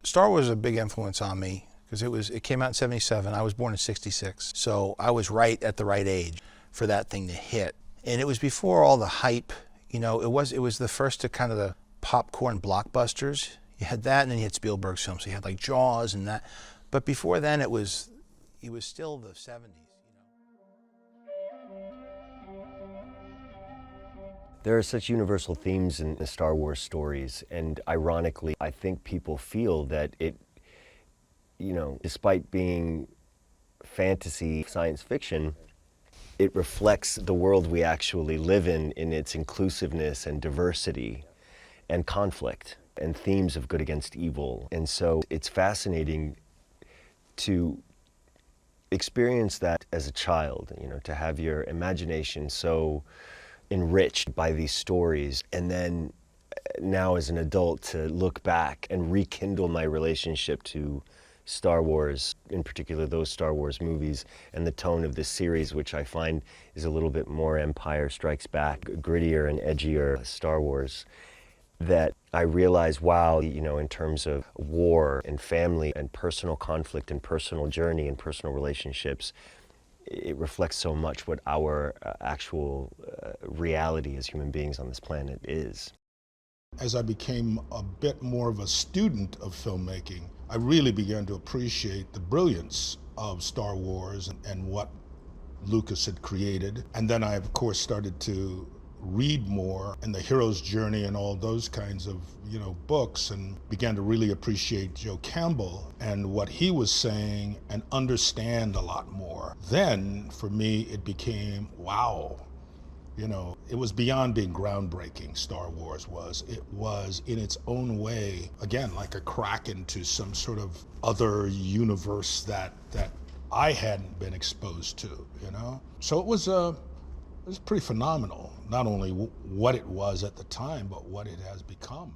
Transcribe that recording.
Star Wars was a big influence on me because it came out in '77. I was born in '66, so I was right at the right age for that thing to hit. And it was before all the hype. You know, it was the first to kind of the popcorn blockbusters. You had that, and then you had Spielberg's films. So you had like Jaws and that. But before then, it was still the '70s. There are such universal themes in the Star Wars stories, and ironically, I think people feel that it, you know, despite being fantasy, science fiction, it reflects the world we actually live in its inclusiveness and diversity and conflict and themes of good against evil. And so it's fascinating to experience that as a child, you know, to have your imagination so enriched by these stories, and then now as an adult to look back and rekindle my relationship to Star Wars, in particular those Star Wars movies and the tone of this series, which I find is a little bit more Empire Strikes Back, grittier and edgier Star Wars, that I realize, wow, you know, in terms of war and family and personal conflict and personal journey and personal relationships, it reflects so much what our actual reality as human beings on this planet is. As I became a bit more of a student of filmmaking, I really began to appreciate the brilliance of Star Wars and what Lucas had created. And then I, of course, started to read more and the hero's journey and all those kinds of, you know, books, and began to really appreciate Joe Campbell and what he was saying and understand a lot more. Then for me it became, wow, you know, it was beyond being groundbreaking. Star Wars was. It was in its own way, again, like a crack into some sort of other universe that I hadn't been exposed to, you know? So it was pretty phenomenal, not only what it was at the time, but what it has become.